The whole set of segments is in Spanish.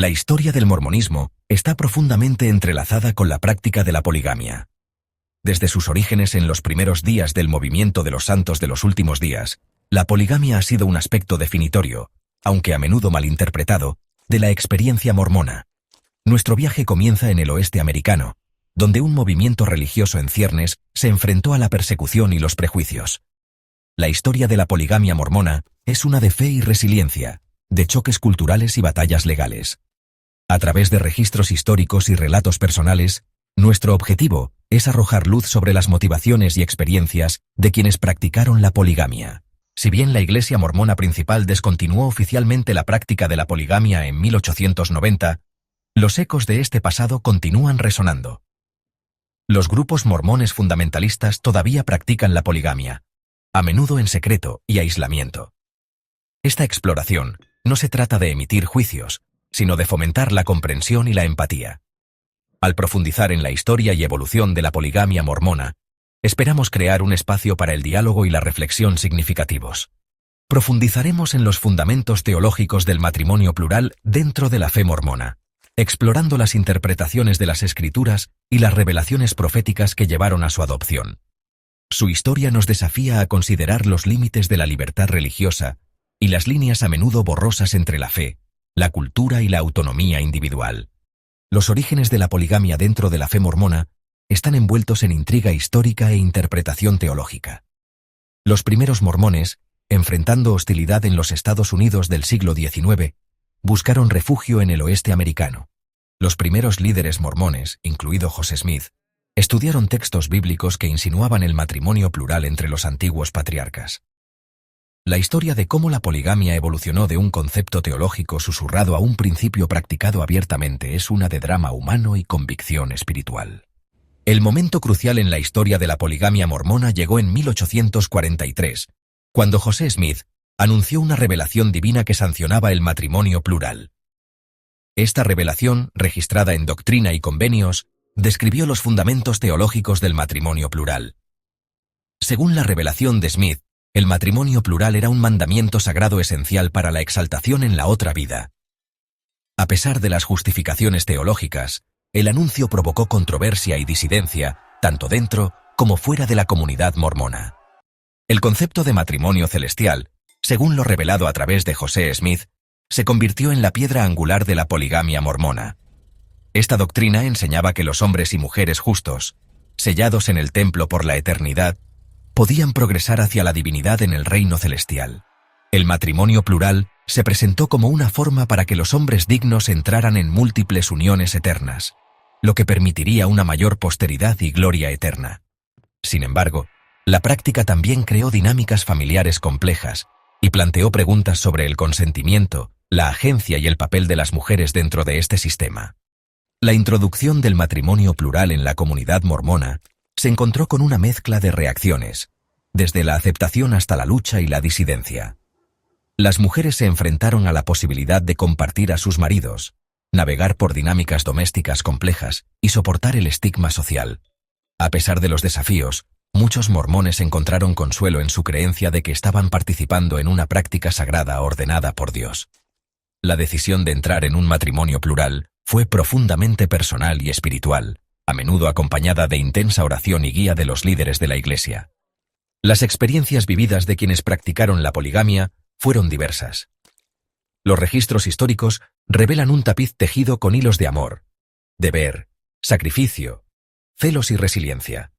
La historia del mormonismo está profundamente entrelazada con la práctica de la poligamia. Desde sus orígenes en los primeros días del movimiento de los santos de los últimos días, la poligamia ha sido un aspecto definitorio, aunque a menudo malinterpretado, de la experiencia mormona. Nuestro viaje comienza en el oeste americano, donde un movimiento religioso en ciernes se enfrentó a la persecución y los prejuicios. La historia de la poligamia mormona es una de fe y resiliencia, de choques culturales y batallas legales. A través de registros históricos y relatos personales, nuestro objetivo es arrojar luz sobre las motivaciones y experiencias de quienes practicaron la poligamia. Si bien la Iglesia mormona principal descontinuó oficialmente la práctica de la poligamia en 1890, los ecos de este pasado continúan resonando. Los grupos mormones fundamentalistas todavía practican la poligamia, a menudo en secreto y aislamiento. Esta exploración no se trata de emitir juicios, sino de fomentar la comprensión y la empatía. Al profundizar en la historia y evolución de la poligamia mormona, esperamos crear un espacio para el diálogo y la reflexión significativos. Profundizaremos en los fundamentos teológicos del matrimonio plural dentro de la fe mormona, explorando las interpretaciones de las Escrituras y las revelaciones proféticas que llevaron a su adopción. Su historia nos desafía a considerar los límites de la libertad religiosa y las líneas a menudo borrosas entre la fe, la cultura y la autonomía individual. Los orígenes de la poligamia dentro de la fe mormona están envueltos en intriga histórica e interpretación teológica. Los primeros mormones, enfrentando hostilidad en los Estados Unidos del siglo XIX, buscaron refugio en el oeste americano. Los primeros líderes mormones, incluido José Smith, estudiaron textos bíblicos que insinuaban el matrimonio plural entre los antiguos patriarcas. La historia de cómo la poligamia evolucionó de un concepto teológico susurrado a un principio practicado abiertamente es una de drama humano y convicción espiritual. El momento crucial en la historia de la poligamia mormona llegó en 1843, cuando José Smith anunció una revelación divina que sancionaba el matrimonio plural. Esta revelación, registrada en Doctrina y Convenios, describió los fundamentos teológicos del matrimonio plural. Según la revelación de Smith, el matrimonio plural era un mandamiento sagrado esencial para la exaltación en la otra vida. A pesar de las justificaciones teológicas, el anuncio provocó controversia y disidencia, tanto dentro como fuera de la comunidad mormona. El concepto de matrimonio celestial, según lo revelado a través de José Smith, se convirtió en la piedra angular de la poligamia mormona. Esta doctrina enseñaba que los hombres y mujeres justos, sellados en el templo por la eternidad, podían progresar hacia la divinidad en el reino celestial. El matrimonio plural se presentó como una forma para que los hombres dignos entraran en múltiples uniones eternas, lo que permitiría una mayor posteridad y gloria eterna. Sin embargo, la práctica también creó dinámicas familiares complejas y planteó preguntas sobre el consentimiento, la agencia y el papel de las mujeres dentro de este sistema. La introducción del matrimonio plural en la comunidad mormona se encontró con una mezcla de reacciones, desde la aceptación hasta la lucha y la disidencia. Las mujeres se enfrentaron a la posibilidad de compartir a sus maridos, navegar por dinámicas domésticas complejas y soportar el estigma social. A pesar de los desafíos, muchos mormones encontraron consuelo en su creencia de que estaban participando en una práctica sagrada ordenada por Dios. La decisión de entrar en un matrimonio plural fue profundamente personal y espiritual, a menudo acompañada de intensa oración y guía de los líderes de la Iglesia. Las experiencias vividas de quienes practicaron la poligamia fueron diversas. Los registros históricos revelan un tapiz tejido con hilos de amor, deber, sacrificio, celos y resiliencia.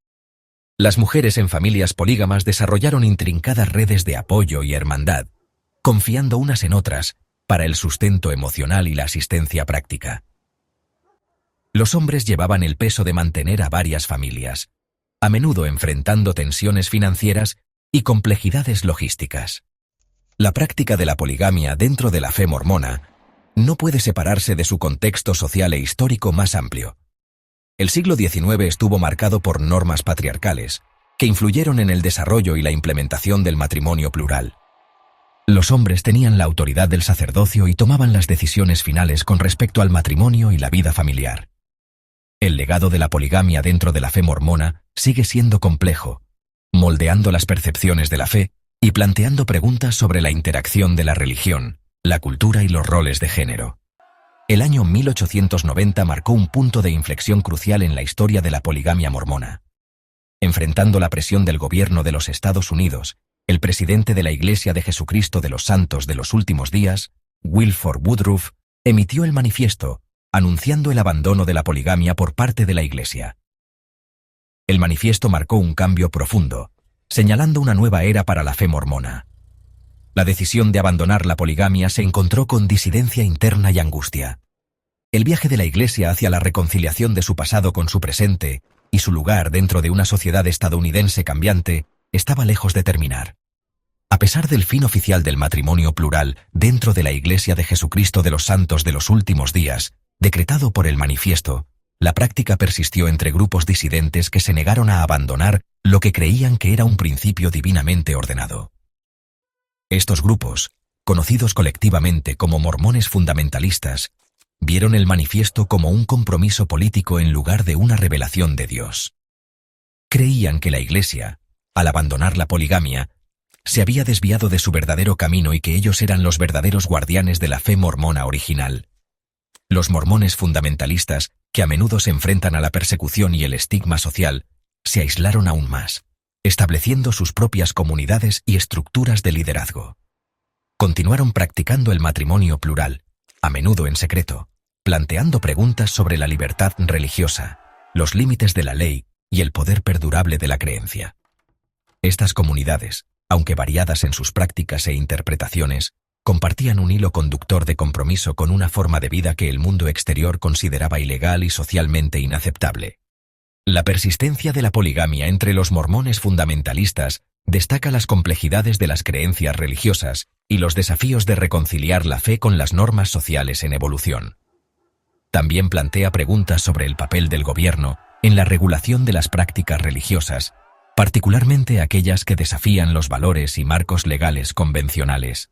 Las mujeres en familias polígamas desarrollaron intrincadas redes de apoyo y hermandad, confiando unas en otras para el sustento emocional y la asistencia práctica. Los hombres llevaban el peso de mantener a varias familias, a menudo enfrentando tensiones financieras y complejidades logísticas. La práctica de la poligamia dentro de la fe mormona no puede separarse de su contexto social e histórico más amplio. El siglo XIX estuvo marcado por normas patriarcales que influyeron en el desarrollo y la implementación del matrimonio plural. Los hombres tenían la autoridad del sacerdocio y tomaban las decisiones finales con respecto al matrimonio y la vida familiar. El legado de la poligamia dentro de la fe mormona sigue siendo complejo, moldeando las percepciones de la fe y planteando preguntas sobre la interacción de la religión, la cultura y los roles de género. El año 1890 marcó un punto de inflexión crucial en la historia de la poligamia mormona. Enfrentando la presión del gobierno de los Estados Unidos, el presidente de la Iglesia de Jesucristo de los Santos de los Últimos Días, Wilford Woodruff, emitió el manifiesto, anunciando el abandono de la poligamia por parte de la Iglesia. El manifiesto marcó un cambio profundo, señalando una nueva era para la fe mormona. La decisión de abandonar la poligamia se encontró con disidencia interna y angustia. El viaje de la Iglesia hacia la reconciliación de su pasado con su presente y su lugar dentro de una sociedad estadounidense cambiante estaba lejos de terminar. A pesar del fin oficial del matrimonio plural dentro de la Iglesia de Jesucristo de los Santos de los Últimos Días, decretado por el manifiesto, la práctica persistió entre grupos disidentes que se negaron a abandonar lo que creían que era un principio divinamente ordenado. Estos grupos, conocidos colectivamente como mormones fundamentalistas, vieron el manifiesto como un compromiso político en lugar de una revelación de Dios. Creían que la Iglesia, al abandonar la poligamia, se había desviado de su verdadero camino y que ellos eran los verdaderos guardianes de la fe mormona original. Los mormones fundamentalistas, que a menudo se enfrentan a la persecución y el estigma social, se aislaron aún más, estableciendo sus propias comunidades y estructuras de liderazgo. Continuaron practicando el matrimonio plural, a menudo en secreto, planteando preguntas sobre la libertad religiosa, los límites de la ley y el poder perdurable de la creencia. Estas comunidades, aunque variadas en sus prácticas e interpretaciones, compartían un hilo conductor de compromiso con una forma de vida que el mundo exterior consideraba ilegal y socialmente inaceptable. La persistencia de la poligamia entre los mormones fundamentalistas destaca las complejidades de las creencias religiosas y los desafíos de reconciliar la fe con las normas sociales en evolución. También plantea preguntas sobre el papel del gobierno en la regulación de las prácticas religiosas, particularmente aquellas que desafían los valores y marcos legales convencionales.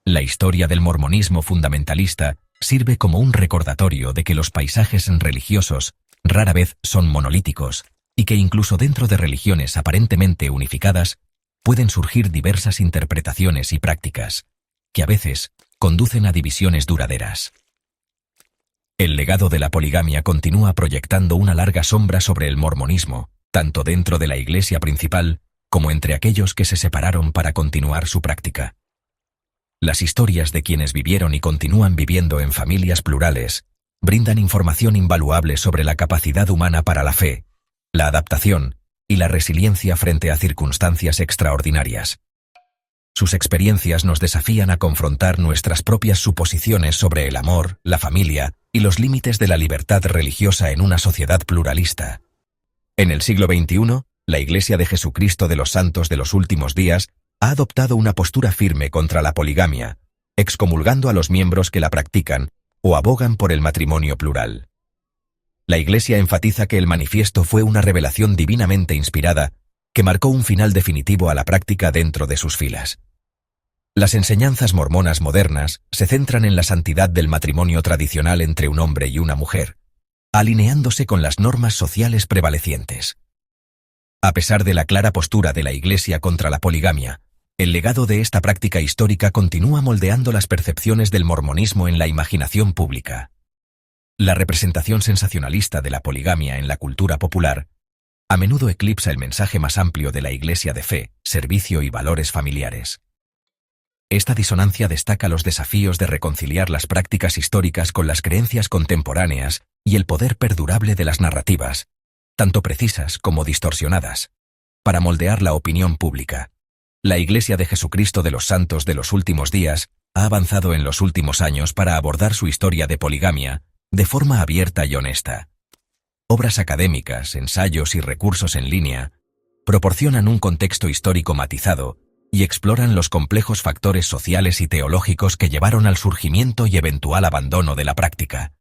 La historia del mormonismo fundamentalista sirve como un recordatorio de que los paisajes religiosos rara vez son monolíticos y que incluso dentro de religiones aparentemente unificadas pueden surgir diversas interpretaciones y prácticas, que a veces conducen a divisiones duraderas. El legado de la poligamia continúa proyectando una larga sombra sobre el mormonismo, tanto dentro de la iglesia principal como entre aquellos que se separaron para continuar su práctica. Las historias de quienes vivieron y continúan viviendo en familias plurales brindan información invaluable sobre la capacidad humana para la fe, la adaptación y la resiliencia frente a circunstancias extraordinarias. Sus experiencias nos desafían a confrontar nuestras propias suposiciones sobre el amor, la familia y los límites de la libertad religiosa en una sociedad pluralista. En el siglo XXI, la Iglesia de Jesucristo de los Santos de los Últimos Días ha adoptado una postura firme contra la poligamia, excomulgando a los miembros que la practican o abogan por el matrimonio plural. La Iglesia enfatiza que el manifiesto fue una revelación divinamente inspirada que marcó un final definitivo a la práctica dentro de sus filas. Las enseñanzas mormonas modernas se centran en la santidad del matrimonio tradicional entre un hombre y una mujer, alineándose con las normas sociales prevalecientes. A pesar de la clara postura de la Iglesia contra la poligamia, el legado de esta práctica histórica continúa moldeando las percepciones del mormonismo en la imaginación pública. La representación sensacionalista de la poligamia en la cultura popular a menudo eclipsa el mensaje más amplio de la Iglesia de fe, servicio y valores familiares. Esta disonancia destaca los desafíos de reconciliar las prácticas históricas con las creencias contemporáneas y el poder perdurable de las narrativas, tanto precisas como distorsionadas, para moldear la opinión pública. La Iglesia de Jesucristo de los Santos de los Últimos Días ha avanzado en los últimos años para abordar su historia de poligamia de forma abierta y honesta. Obras académicas, ensayos y recursos en línea proporcionan un contexto histórico matizado y exploran los complejos factores sociales y teológicos que llevaron al surgimiento y eventual abandono de la práctica.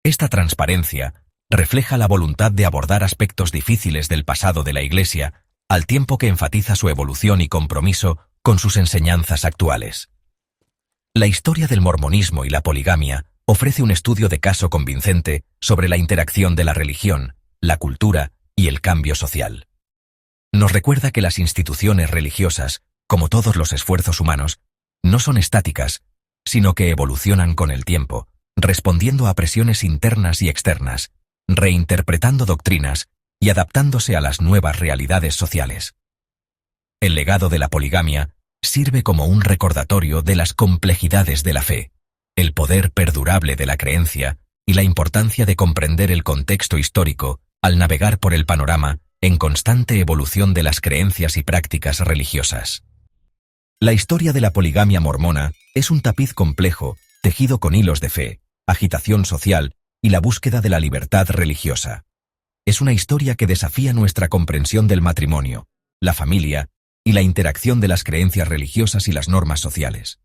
Esta transparencia refleja la voluntad de abordar aspectos difíciles del pasado de la Iglesia, al tiempo que enfatiza su evolución y compromiso con sus enseñanzas actuales. La historia del mormonismo y la poligamia ofrece un estudio de caso convincente sobre la interacción de la religión, la cultura y el cambio social. Nos recuerda que las instituciones religiosas, como todos los esfuerzos humanos, no son estáticas, sino que evolucionan con el tiempo, respondiendo a presiones internas y externas, reinterpretando doctrinas y adaptándose a las nuevas realidades sociales. El legado de la poligamia sirve como un recordatorio de las complejidades de la fe, el poder perdurable de la creencia y la importancia de comprender el contexto histórico al navegar por el panorama en constante evolución de las creencias y prácticas religiosas. La historia de la poligamia mormona es un tapiz complejo, tejido con hilos de fe, agitación social y la búsqueda de la libertad religiosa. Es una historia que desafía nuestra comprensión del matrimonio, la familia y la interacción de las creencias religiosas y las normas sociales.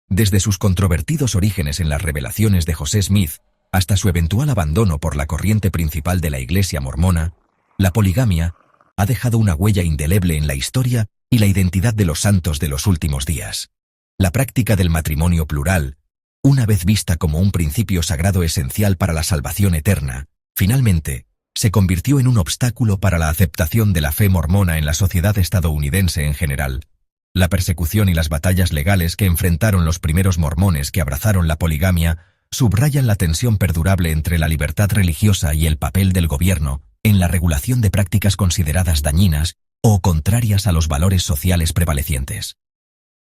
Desde sus controvertidos orígenes en las revelaciones de José Smith hasta su eventual abandono por la corriente principal de la Iglesia mormona, la poligamia ha dejado una huella indeleble en la historia y la identidad de los santos de los últimos días. La práctica del matrimonio plural, una vez vista como un principio sagrado esencial para la salvación eterna, finalmente se convirtió en un obstáculo para la aceptación de la fe mormona en la sociedad estadounidense en general. La persecución y las batallas legales que enfrentaron los primeros mormones que abrazaron la poligamia subrayan la tensión perdurable entre la libertad religiosa y el papel del gobierno en la regulación de prácticas consideradas dañinas o contrarias a los valores sociales prevalecientes.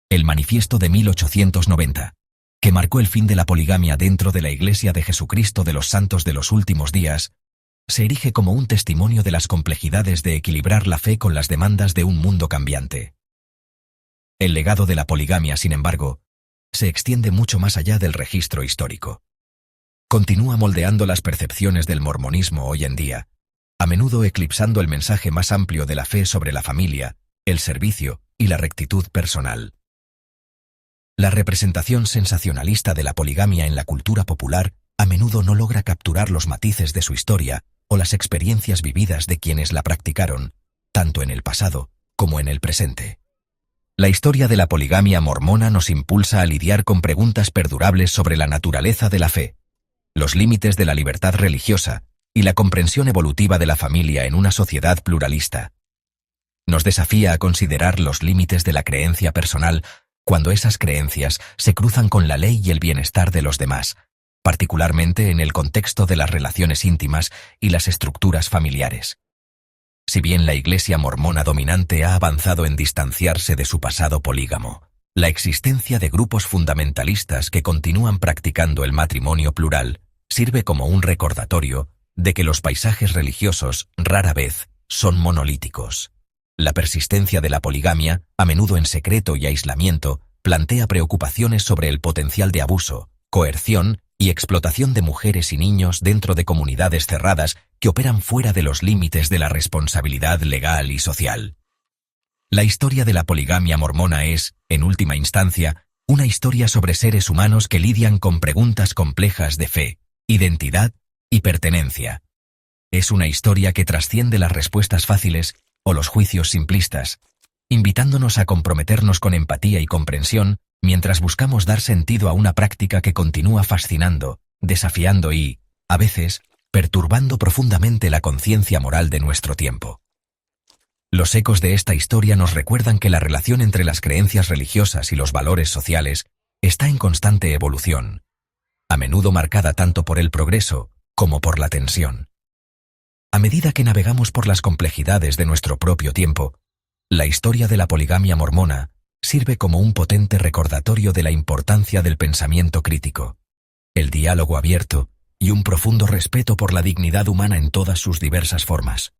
El Manifiesto de 1890, que marcó el fin de la poligamia dentro de la Iglesia de Jesucristo de los Santos de los Últimos Días, se erige como un testimonio de las complejidades de equilibrar la fe con las demandas de un mundo cambiante. El legado de la poligamia, sin embargo, se extiende mucho más allá del registro histórico. Continúa moldeando las percepciones del mormonismo hoy en día, a menudo eclipsando el mensaje más amplio de la fe sobre la familia, el servicio y la rectitud personal. La representación sensacionalista de la poligamia en la cultura popular a menudo no logra capturar los matices de su historia o las experiencias vividas de quienes la practicaron, tanto en el pasado como en el presente. La historia de la poligamia mormona nos impulsa a lidiar con preguntas perdurables sobre la naturaleza de la fe, los límites de la libertad religiosa y la comprensión evolutiva de la familia en una sociedad pluralista. Nos desafía a considerar los límites de la creencia personal cuando esas creencias se cruzan con la ley y el bienestar de los demás, particularmente en el contexto de las relaciones íntimas y las estructuras familiares. Si bien la Iglesia mormona dominante ha avanzado en distanciarse de su pasado polígamo, la existencia de grupos fundamentalistas que continúan practicando el matrimonio plural sirve como un recordatorio de que los paisajes religiosos rara vez son monolíticos. La persistencia de la poligamia, a menudo en secreto y aislamiento, plantea preocupaciones sobre el potencial de abuso, coerción y explotación de mujeres y niños dentro de comunidades cerradas que operan fuera de los límites de la responsabilidad legal y social. La historia de la poligamia mormona es, en última instancia, una historia sobre seres humanos que lidian con preguntas complejas de fe, identidad y pertenencia. Es una historia que trasciende las respuestas fáciles o los juicios simplistas, invitándonos a comprometernos con empatía y comprensión mientras buscamos dar sentido a una práctica que continúa fascinando, desafiando y, a veces, perturbando profundamente la conciencia moral de nuestro tiempo. Los ecos de esta historia nos recuerdan que la relación entre las creencias religiosas y los valores sociales está en constante evolución, a menudo marcada tanto por el progreso como por la tensión. A medida que navegamos por las complejidades de nuestro propio tiempo, la historia de la poligamia mormona sirve como un potente recordatorio de la importancia del pensamiento crítico, el diálogo abierto y un profundo respeto por la dignidad humana en todas sus diversas formas.